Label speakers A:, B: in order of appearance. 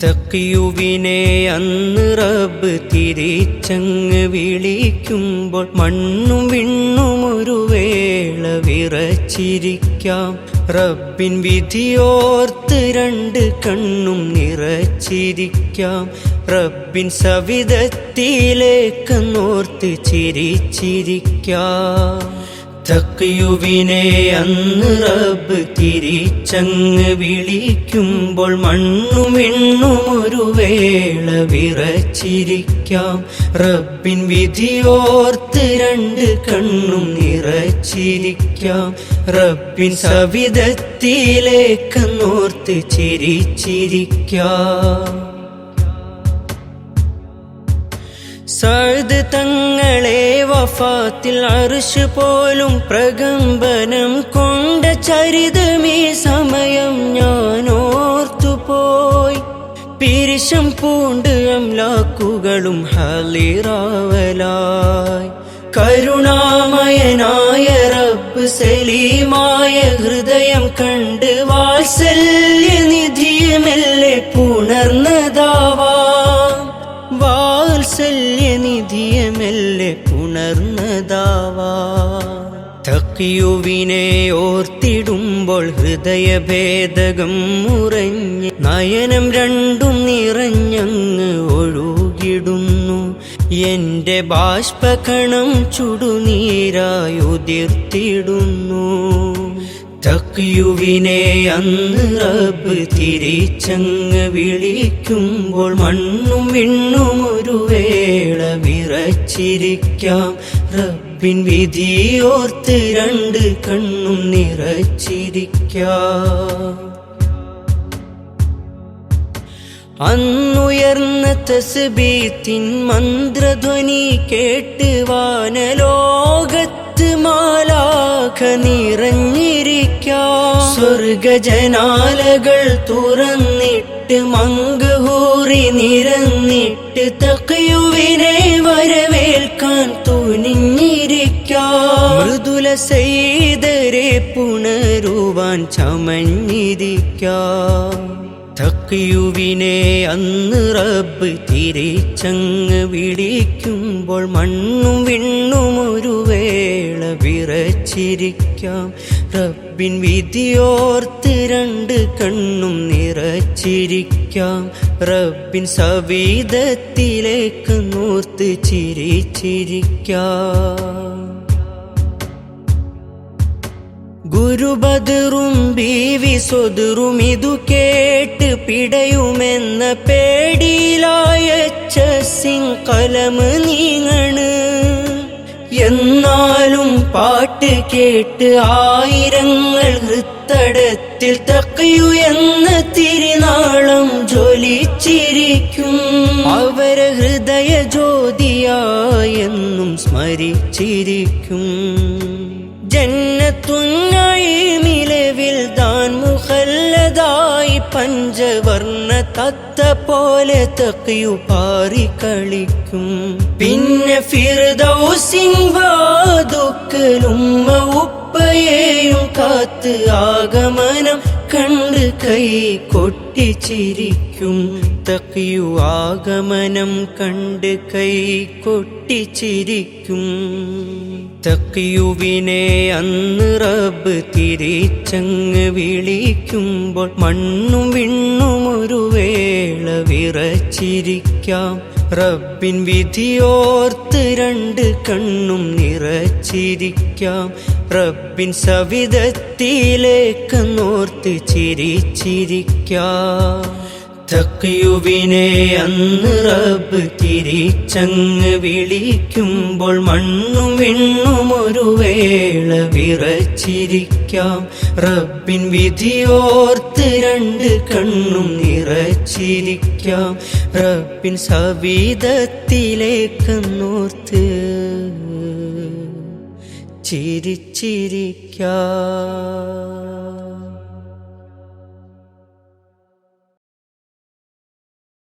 A: തഖിയുവിനെ അന്ന് റബ്ബ് തിരിച്ചങ്ങ് വിളിക്കുമ്പോൾ മണ്ണും വിണ്ണും ഒരു വേള വിറച്ചിരിക്കാം. റബ്ബിൻ വിധിയോർത്ത് രണ്ട് കണ്ണും നിറച്ചിരിക്കാം. റബ്ബിൻ സവിധത്തിലേക്കെന്നോർത്ത് ചിരിച്ചിരിക്കാം. തഖിയുവിനെ അന്ന് റബ്ബ് തിരിച്ചങ്ങ് വിളിക്കുമ്പോൾ മണ്ണും വിണ്ണും ഒരു വേള വിറച്ചിരിക്കാം. റബ്ബിൻ വിധിയോർത്ത് രണ്ട് കണ്ണും നിറച്ചിരിക്കാം. റബ്ബിൻ സവിധത്തിലേക്കെന്നോർത്ത് ചിരിച്ചിരിക്കാം. സഅദ് തങ്ങളെ വഫാത്തിൽ അർശ് പോലും പ്രകമ്പനം കൊണ്ട ചരിതമീ സമയം ഞാൻ ഓർത്തുപോയി. പിരിശം പൂണ്ട് അംലാക്കുകളും ഹാളിറാവലായി. കരുണാമയനായ റബ്ബ് സലീമായ ഹൃദയം കണ്ട് വാത്സല്യനിധിയമെല്ലെ പുണർന്നതാവാം. വാത്സല്യനിധിയമെല്ലെ പുണർന്നതാവാം. തഖിയുവിനെ ഓർത്തിടുമ്പോൾ ഹൃദയഭേദകം മുറഞ്ഞ് നയനം രണ്ടും നിറഞ്ഞങ്ങ് ഒഴുകിടുന്നു. എന്റെ ബാഷ്പകണം ചുടുനീരായുതിർത്തിടുന്നു. തഖിയുവിനെ അന്ന് റബ്ബ് തിരിച്ചങ്ങ് വിളിക്കുമ്പോൾ മണ്ണും വിണ്ണും ഒരു വേള വിറച്ചിരിക്കാം. റബ്ബിൻ വിധിയോർത്ത് രണ്ട് കണ്ണും നിറച്ചിരിക്കാം. അന്നുയർന്ന തസ്ബീത്തിൻ മന്ത്രധ്വനി കേട്ട് വാനലോകത്ത് മാലാഖ നിറഞ്ഞിരിക്കാം. സ്വർഗജനാലകൾ തുറന്നിട്ട് മംഗഹൂറി നിരന്നിട്ട് തഖിയുവിനെ വരവേൽക്കാൻ തുനിഞ്ഞിരിക്കാം. മൃദുല സൈദരെ പുണരുവാൻ ചമഞ്ഞിരിക്കാം. തഖിയുവിനെ അന്ന് റബ്ബ് തിരിച്ചങ്ങ് വിളിക്കുമ്പോൾ മണ്ണും വിണ്ണും ഒരു വേള വിറച്ചിരിക്കാം. റബ്ബിൻ വിധിയോർത്ത് രണ്ട് കണ്ണും നിറച്ചിരിക്കാം. റബ്ബിൻ സവിധത്തിലേക്ക് നോർത്ത് ചിരിച്ചിരിക്കാം. ഗുരുബദറും ബീവി സ്വദറും ഇതു കേട്ട് പിടയുമെന്ന പേടിയിലായച്ച സിംകലം നീങ്ങണ്. എന്നാലും പാട്ട് കേട്ട് ആയിരങ്ങൾ ഹൃത്തടത്തിൽ തഖിയു എന്ന തിരുനാളം ജ്വലിച്ചിരിക്കും. അവരെ ഹൃദയ ജ്യോതിയായെന്നും സ്മരിച്ചിരിക്കും. ജന്നത്തുന്നഈമിലെ ദാൻ മുഖല്ലദായി പഞ്ചവർണ്ണ തത്ത പോലെ തഖിയു പാറി കളിക്കും. പിന്നെ ഫിർദൗസിൻ വാതുക്കലും ഉപ്പയെയും കാത്ത് ആഗമനം കണ്ട് കൈ കൊട്ടിച്ചിരിക്കും. തഖിയു ആഗമനം കണ്ട് കൈ കൊട്ടിച്ചിരിക്കും. തഖിയുവിനെ അന്ന് റബ്ബ് തിരിച്ചങ്ങ് വിളിക്കുമ്പോൾ മണ്ണും വിണ്ണും ഒരു വേള വിറച്ചിരിക്കാം. റബ്ബിൻ വിധിയോർത്ത് രണ്ട് കണ്ണും നിറച്ചിരിക്കാം. റബ്ബിൻ സവിധത്തിലേക്കെന്നോർത്ത് ചിരിച്ചിരിക്കാം. തഖിയുവിനെ അന്ന് റബ്ബ് തിരിച്ചങ്ങ് വിളിക്കുമ്പോൾ മണ്ണും വിണ്ണും ഒരു വേള വിറച്ചിരിക്കാം. റബ്ബിൻ വിധിയോർത്ത് രണ്ട് കണ്ണും നിറച്ചിരിക്കാം. റബ്ബിൻ സവിധത്തിലേക്കെന്നോർത്ത് ചിരിച്ചിരിക്കാം.